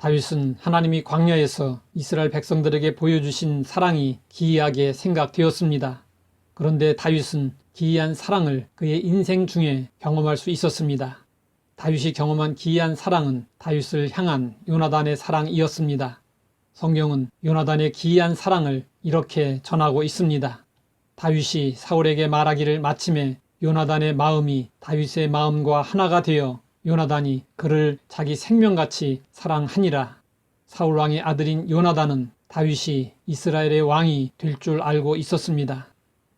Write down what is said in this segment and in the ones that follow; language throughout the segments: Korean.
다윗은 하나님이 광야에서 이스라엘 백성들에게 보여주신 사랑이 기이하게 생각되었습니다. 그런데 다윗은 기이한 사랑을 그의 인생 중에 경험할 수 있었습니다. 다윗이 경험한 기이한 사랑은 다윗을 향한 요나단의 사랑이었습니다. 성경은 요나단의 기이한 사랑을 이렇게 전하고 있습니다. 다윗이 사울에게 말하기를 마침에 요나단의 마음이 다윗의 마음과 하나가 되어 요나단이 그를 자기 생명같이 사랑하니라. 사울왕의 아들인 요나단은 다윗이 이스라엘의 왕이 될 줄 알고 있었습니다.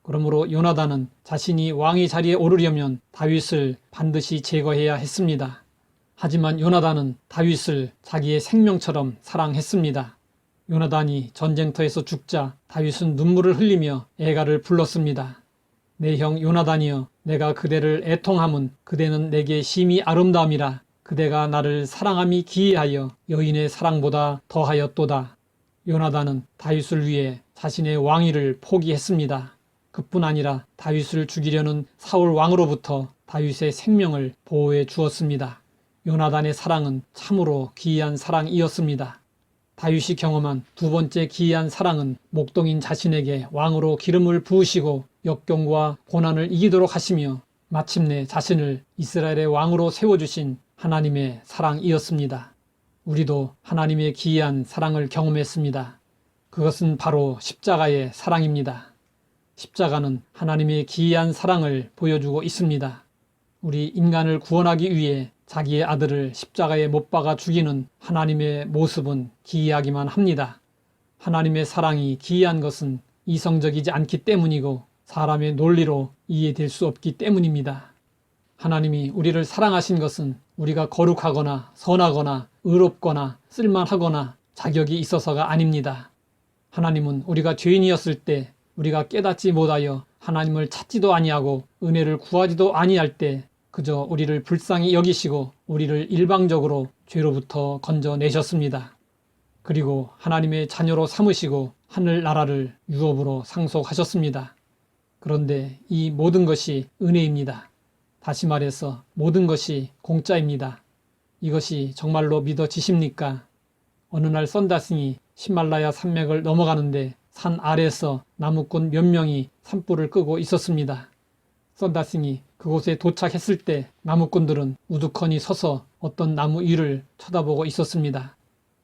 그러므로 요나단은 자신이 왕의 자리에 오르려면 다윗을 반드시 제거해야 했습니다. 하지만 요나단은 다윗을 자기의 생명처럼 사랑했습니다. 요나단이 전쟁터에서 죽자 다윗은 눈물을 흘리며 애가를 불렀습니다. 내 형 요나단이여, 내가 그대를 애통함은 그대는 내게 심히 아름다움이라. 그대가 나를 사랑함이 기이하여 여인의 사랑보다 더하였도다. 요나단은 다윗을 위해 자신의 왕위를 포기했습니다. 그뿐 아니라 다윗을 죽이려는 사울 왕으로부터 다윗의 생명을 보호해 주었습니다. 요나단의 사랑은 참으로 기이한 사랑이었습니다. 다윗이 경험한 두 번째 기이한 사랑은 목동인 자신에게 왕으로 기름을 부으시고 역경과 고난을 이기도록 하시며 마침내 자신을 이스라엘의 왕으로 세워주신 하나님의 사랑이었습니다. 우리도 하나님의 기이한 사랑을 경험했습니다. 그것은 바로 십자가의 사랑입니다. 십자가는 하나님의 기이한 사랑을 보여주고 있습니다. 우리 인간을 구원하기 위해 자기의 아들을 십자가에 못 박아 죽이는 하나님의 모습은 기이하기만 합니다. 하나님의 사랑이 기이한 것은 이성적이지 않기 때문이고 사람의 논리로 이해될 수 없기 때문입니다. 하나님이 우리를 사랑하신 것은 우리가 거룩하거나 선하거나 의롭거나 쓸만하거나 자격이 있어서가 아닙니다. 하나님은 우리가 죄인이었을 때 우리가 깨닫지 못하여 하나님을 찾지도 아니하고 은혜를 구하지도 아니할 때 그저 우리를 불쌍히 여기시고 우리를 일방적으로 죄로부터 건져내셨습니다. 그리고 하나님의 자녀로 삼으시고 하늘나라를 유업으로 상속하셨습니다. 그런데 이 모든 것이 은혜입니다. 다시 말해서 모든 것이 공짜입니다. 이것이 정말로 믿어지십니까? 어느 날 썬다싱이 히말라야 산맥을 넘어가는데 산 아래에서 나무꾼 몇 명이 산불을 끄고 있었습니다. 썬다싱이 그곳에 도착했을 때 나무꾼들은 우두커니 서서 어떤 나무 위를 쳐다보고 있었습니다.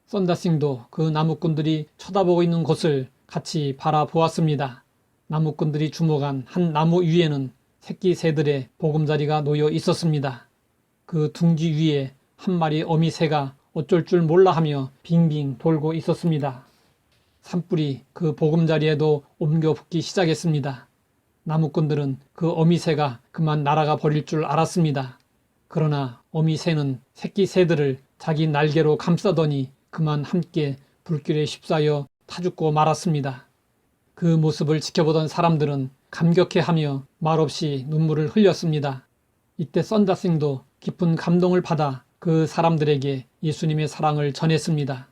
썬다싱도 그 나무꾼들이 쳐다보고 있는 곳을 같이 바라보았습니다. 나무꾼들이 주목한 한 나무 위에는 새끼 새들의 보금자리가 놓여 있었습니다. 그 둥지 위에 한 마리 어미새가 어쩔 줄 몰라 하며 빙빙 돌고 있었습니다. 산불이 그 보금자리에도 옮겨 붙기 시작했습니다. 나무꾼들은 그 어미새가 그만 날아가 버릴 줄 알았습니다. 그러나 어미새는 새끼 새들을 자기 날개로 감싸더니 그만 함께 불길에 휩싸여 타 죽고 말았습니다. 그 모습을 지켜보던 사람들은 감격해하며 말없이 눈물을 흘렸습니다. 이때 썬다싱도 깊은 감동을 받아 그 사람들에게 예수님의 사랑을 전했습니다.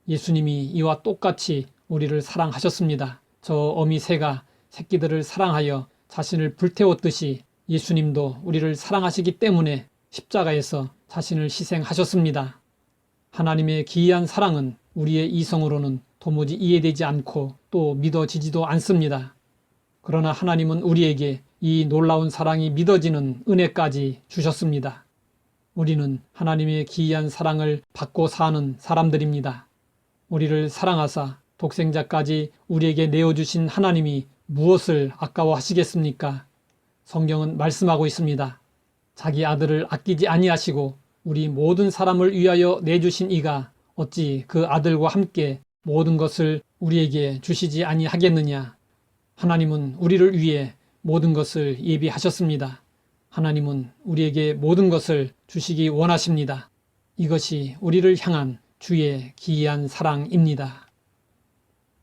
예수님이 이와 똑같이 우리를 사랑하셨습니다. 저 어미새가 새끼들을 사랑하여 자신을 불태웠듯이 예수님도 우리를 사랑하시기 때문에 십자가에서 자신을 희생하셨습니다. 하나님의 기이한 사랑은 우리의 이성으로는 도무지 이해되지 않고 또 믿어지지도 않습니다. 그러나 하나님은 우리에게 이 놀라운 사랑이 믿어지는 은혜까지 주셨습니다. 우리는 하나님의 기이한 사랑을 받고 사는 사람들입니다. 우리를 사랑하사 독생자까지 우리에게 내어주신 하나님이 무엇을 아까워하시겠습니까? 성경은 말씀하고 있습니다. 자기 아들을 아끼지 아니하시고 우리 모든 사람을 위하여 내주신 이가 어찌 그 아들과 함께 모든 것을 우리에게 주시지 아니하겠느냐. 하나님은 우리를 위해 모든 것을 예비하셨습니다. 하나님은 우리에게 모든 것을 주시기 원하십니다. 이것이 우리를 향한 주의 기이한 사랑입니다.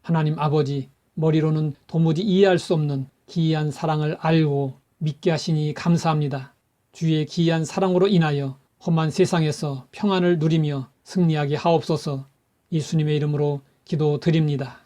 하나님 아버지, 머리로는 도무지 이해할 수 없는 기이한 사랑을 알고 믿게 하시니 감사합니다. 주의 기이한 사랑으로 인하여 험한 세상에서 평안을 누리며 승리하게 하옵소서. 예수님의 이름으로 기도드립니다.